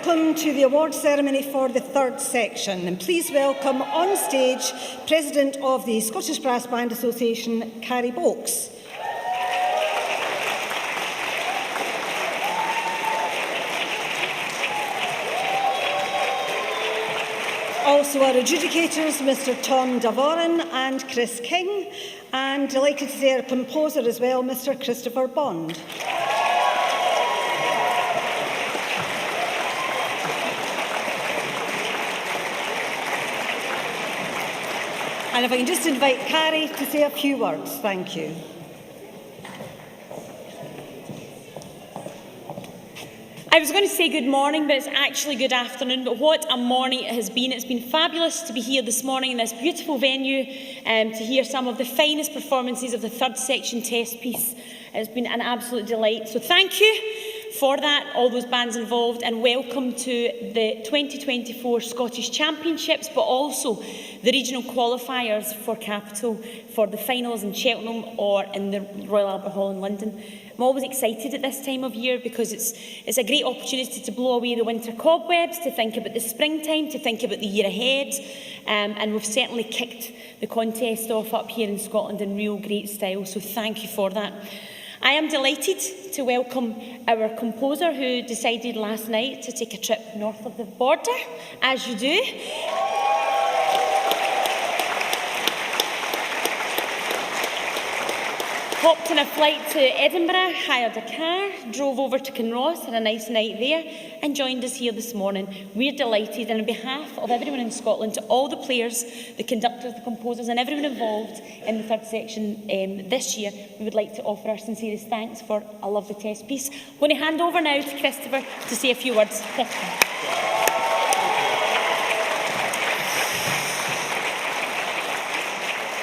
welcome to the award ceremony for the third section. And please welcome on stage President of the Scottish Brass Band Association, Carrie Boakes. Also our adjudicators, Mr Tom Davoren and Chris King, and delighted to say our composer as well, Mr Christopher Bond. And if I can just invite Carrie to say a few words. Thank you. I was going to say good morning, but it's actually good afternoon. But what a morning it has been. It's been fabulous to be here this morning in this beautiful venue to hear some of the finest performances of the third section test piece. It's been an absolute delight. So thank you for that, all those bands involved, and welcome to the 2024 Scottish Championships, but also the regional qualifiers for Capital for the finals in Cheltenham or in the Royal Albert Hall in London. I'm always excited at this time of year because it's a great opportunity to blow away the winter cobwebs, to think about the springtime, to think about the year ahead, and we've certainly kicked the contest off up here in Scotland in real great style, so thank you for that. I am delighted to welcome our composer who decided last night to take a trip north of the border, as you do. Hopped on a flight to Edinburgh, hired a car, drove over to Kinross, had a nice night there, and joined us here this morning. We're delighted, and on behalf of everyone in Scotland, to all the players, the conductors, the composers, and everyone involved in the third section this year, we would like to offer our sincerest thanks for a lovely test piece. I'm going to hand over now to Christopher to say a few words.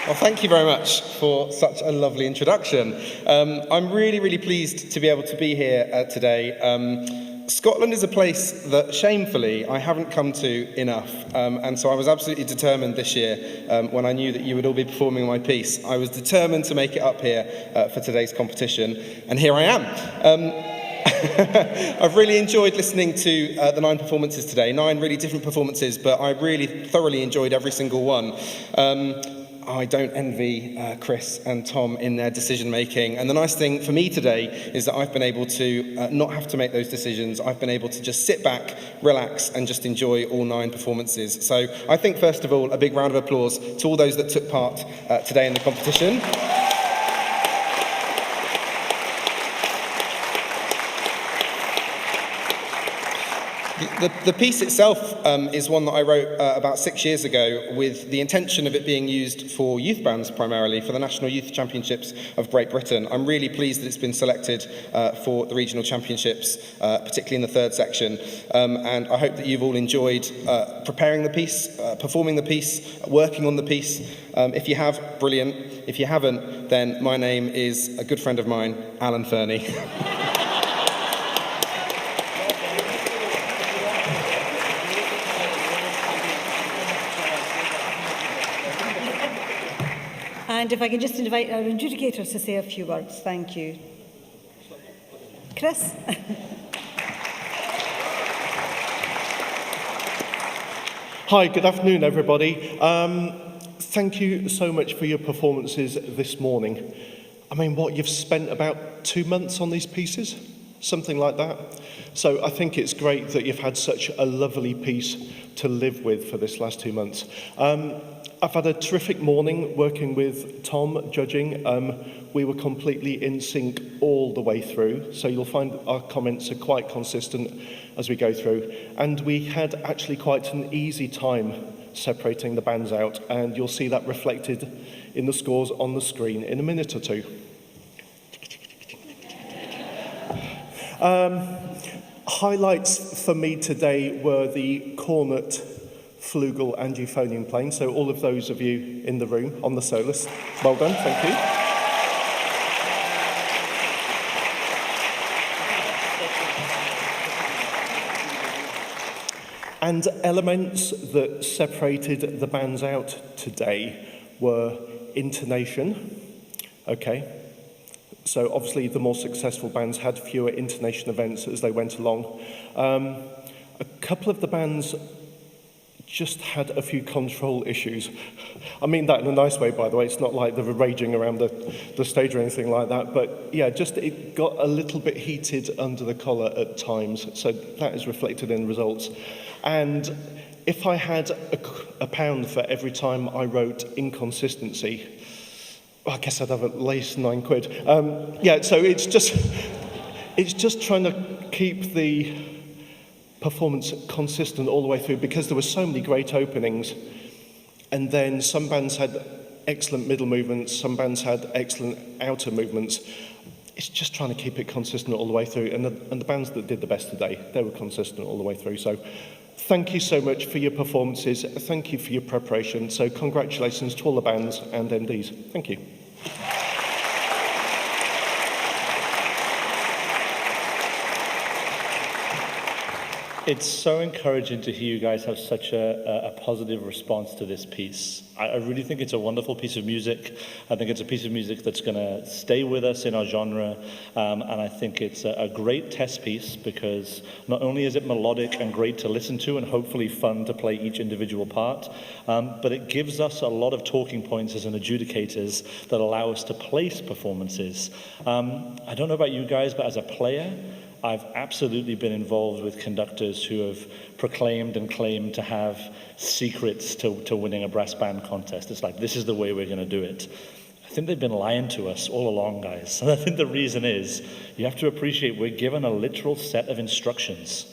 Well, thank you very much for such a lovely introduction. I'm really pleased to be able to be here today. Scotland is a place that, shamefully, I haven't come to enough, and so I was absolutely determined this year, when I knew that you would all be performing my piece, I was determined to make it up here for today's competition, and here I am. I've really enjoyed listening to the 9 performances today, 9 really different performances, but I really thoroughly enjoyed every single one. I don't envy Chris and Tom in their decision making, and the nice thing for me today is that I've been able to not have to make those decisions. I've been able to just sit back, relax, and just enjoy all 9 performances. So I think, first of all, a big round of applause to all those that took part today in the competition. The piece itself is one that I wrote about 6 years ago with the intention of it being used for youth bands primarily, for the National Youth Championships of Great Britain. I'm really pleased that it's been selected for the regional championships, particularly in the third section. And I hope that you've all enjoyed preparing the piece, performing the piece, working on the piece. If you have, brilliant. If you haven't, then my name is a good friend of mine, Alan Fernie. And if I can just invite our adjudicators to say a few words. Thank you. Chris? Hi, good afternoon, everybody. Thank you so much for your performances this morning. I mean, you've spent about 2 months on these pieces? Something like that. So I think it's great that you've had such a lovely piece to live with for this last 2 months. I've had a terrific morning working with Tom, judging. We were completely in sync all the way through, so you'll find our comments are quite consistent as we go through. And we had actually quite an easy time separating the bands out, and you'll see that reflected in the scores on the screen in a minute or two. Highlights for me today were the cornet, flugel and euphonium playing. So all of those of you in the room on the soloist, well done, thank you. And elements that separated the bands out today were intonation, okay. So obviously the more successful bands had fewer intonation events as they went along. A couple of the bands just had a few control issues. I mean that in a nice way, by the way. It's not like they were raging around the stage or anything like that. But yeah, just it got a little bit heated under the collar at times. So that is reflected in the results. And if I had a pound for every time I wrote inconsistency, well, I guess I'd have at least £9. Yeah, so it's just trying to keep the performance consistent all the way through, because there were so many great openings, and then some bands had excellent middle movements, some bands had excellent outer movements. It's just trying to keep it consistent all the way through, and the bands that did the best today, they were consistent all the way through. So thank you so much for your performances, thank you for your preparation, so congratulations to all the bands and MDs. Thank you. It's so encouraging to hear you guys have such a positive response to this piece. I really think it's a wonderful piece of music. I think it's a piece of music that's going to stay with us in our genre. And I think it's a great test piece, because not only is it melodic and great to listen to and hopefully fun to play each individual part, but it gives us a lot of talking points as an adjudicators that allow us to place performances. I don't know about you guys, but as a player, I've absolutely been involved with conductors who have proclaimed and claimed to have secrets to winning a brass band contest. It's like, this is the way we're going to do it. I think they've been lying to us all along, guys. And I think the reason is, you have to appreciate we're given a literal set of instructions.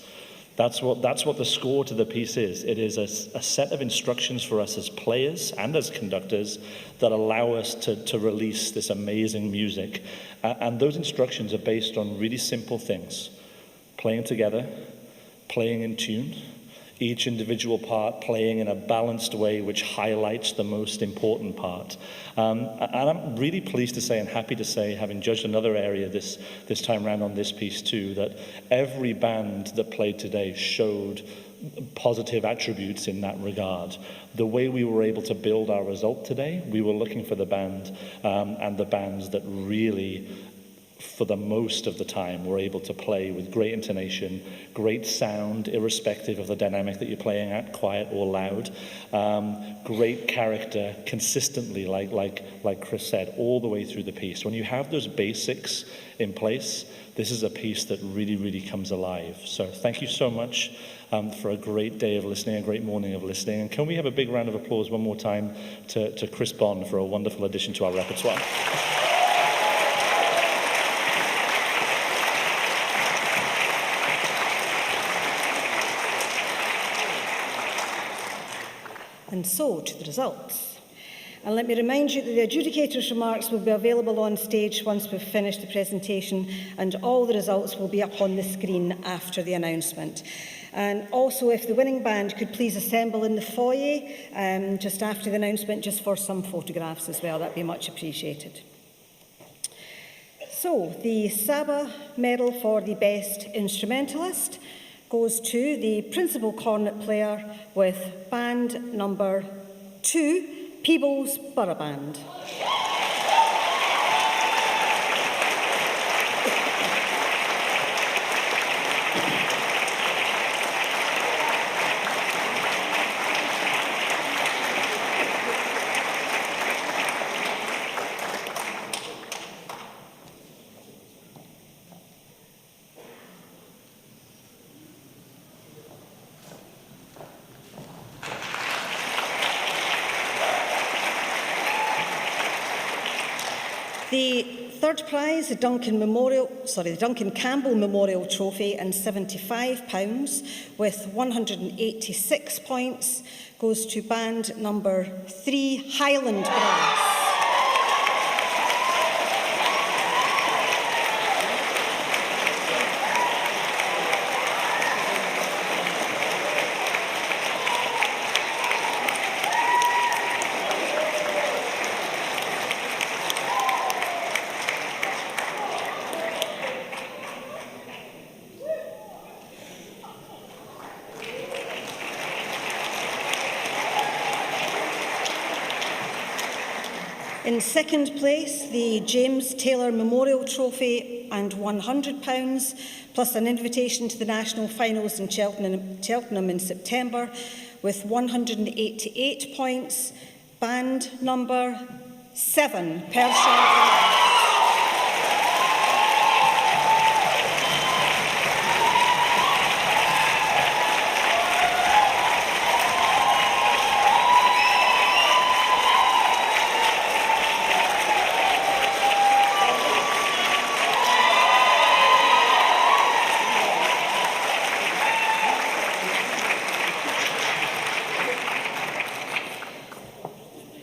That's what the score to the piece is. It is a set of instructions for us as players and as conductors that allow us to release this amazing music. And those instructions are based on really simple things. Playing together, playing in tune, each individual part playing in a balanced way which highlights the most important part. And I'm really pleased to say and happy to say, having judged another area this time around on this piece too, that every band that played today showed positive attributes in that regard. The way we were able to build our result today, we were looking for the band and the bands that really, for the most of the time, we're able to play with great intonation, great sound, irrespective of the dynamic that you're playing at, quiet or loud, great character, consistently, like Chris said, all the way through the piece. When you have those basics in place, this is a piece that really, really comes alive. So thank you so much for a great day of listening, a great morning of listening. And can we have a big round of applause one more time to Chris Bond for a wonderful addition to our repertoire. And so to the results. And let me remind you that the adjudicators' remarks will be available on stage once we've finished the presentation, and all the results will be up on the screen after the announcement. And also, if the winning band could please assemble in the foyer just after the announcement, just for some photographs as well, that'd be much appreciated. So, the SABA medal for the best instrumentalist goes to the principal cornet player with band number 2, Peebles Borough Band. The third prize, the Duncan Campbell Memorial Trophy, and £75 with 186 points, goes to band number 3, Highland Brass. In second place, the James Taylor Memorial Trophy and £100, plus an invitation to the national finals in Cheltenham in September with 188 points. Band number 7, Perth.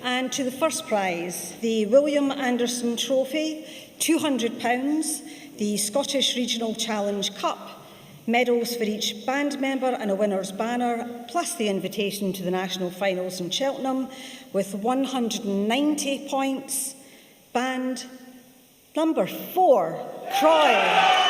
And to the first prize, the William Anderson Trophy, £200, the Scottish Regional Challenge Cup, medals for each band member and a winner's banner, plus the invitation to the national finals in Cheltenham with 190 points. Band number 4, Croy.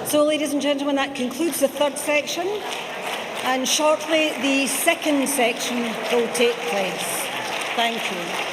So, ladies and gentlemen, that concludes the third section, and shortly the second section will take place. Thank you.